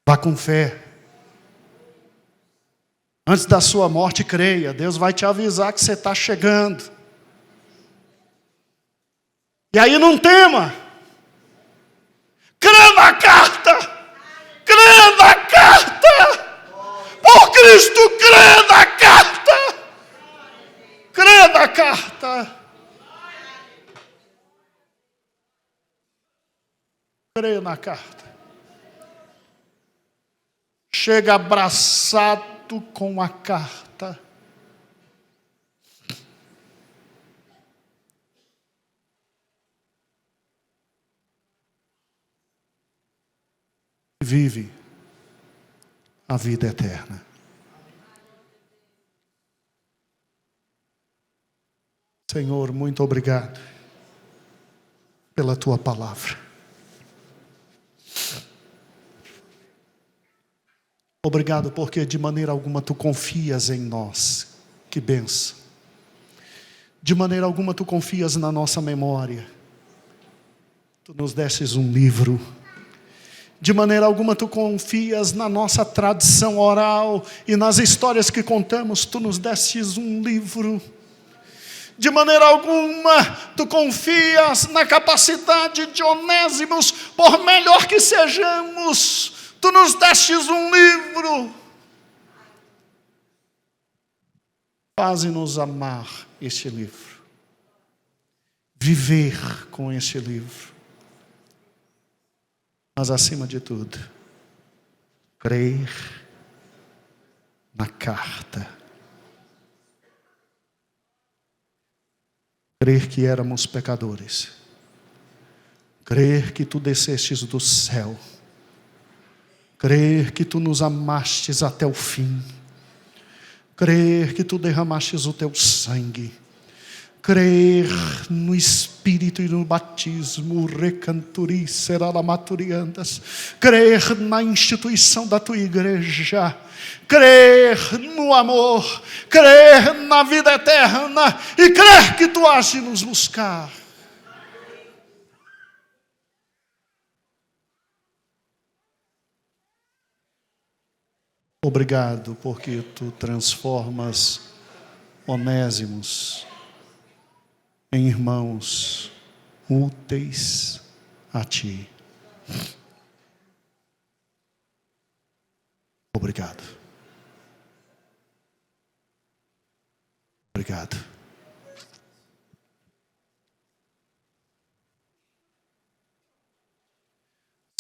Vá com fé. Antes da sua morte, creia. Deus vai te avisar que você está chegando. E aí não tema. Crê na carta. Crê na carta. Por Cristo, crê na carta. Crê na carta. Crê na carta. Chega abraçado com a carta. Vive a vida eterna. Senhor, muito obrigado pela tua palavra. Obrigado porque de maneira alguma tu confias em nós. Que bênção. De maneira alguma tu confias na nossa memória. Tu nos destes um livro. De maneira alguma tu confias na nossa tradição oral e nas histórias que contamos. Tu nos destes um livro. De maneira alguma tu confias na capacidade de Onésimos, por melhor que sejamos. Tu nos destes um livro. Faze-nos amar este livro. Viver com este livro. Mas acima de tudo, crer na carta. Crer que éramos pecadores. Crer que tu descestes do céu. Crer que tu nos amastes até o fim. Crer que tu derramastes o teu sangue. Crer no Espírito e no batismo, recanturi, seralamaturiandas. Crer na instituição da tua igreja. Crer no amor. Crer na vida eterna. E crer que tu has de nos buscar. Obrigado porque tu transformas onésimos em irmãos úteis a ti. Obrigado. Obrigado.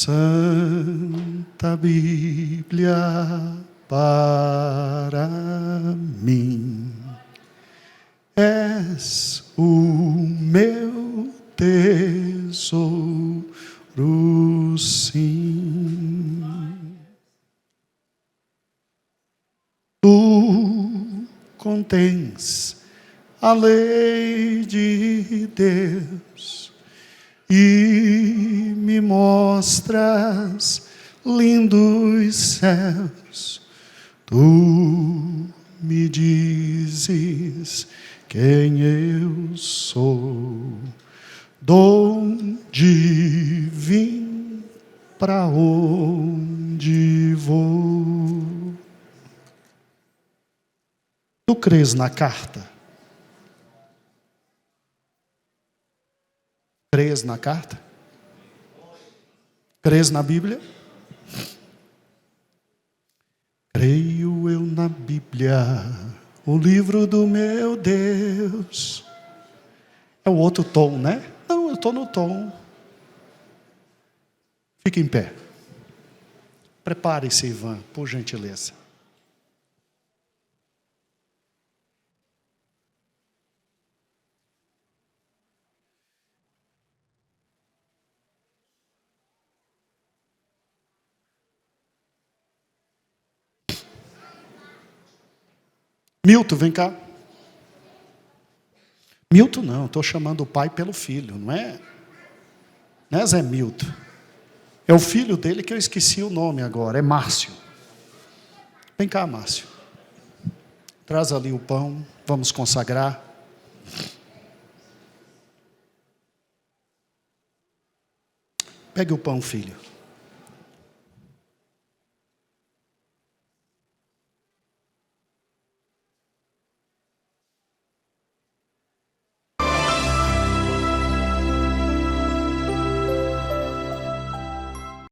Santa Bíblia para mim, és o meu tesouro, sim. Tu contens a lei de Deus e me mostras lindos céus. Tu me dizes quem eu sou, donde vim, para onde vou. Tu crês na carta? Crês na carta? Crês na Bíblia? Creio eu na Bíblia, o livro do meu Deus. É o outro tom, né? Não, eu estou no tom. Fique em pé. Prepare-se, Ivan, por gentileza. Milton, vem cá. Milton não, estou chamando o pai pelo filho, não é? Não é Zé Milton. É o filho dele que eu esqueci o nome agora, é Márcio. Vem cá, Márcio. Traz ali o pão, vamos consagrar. Pegue o pão, filho.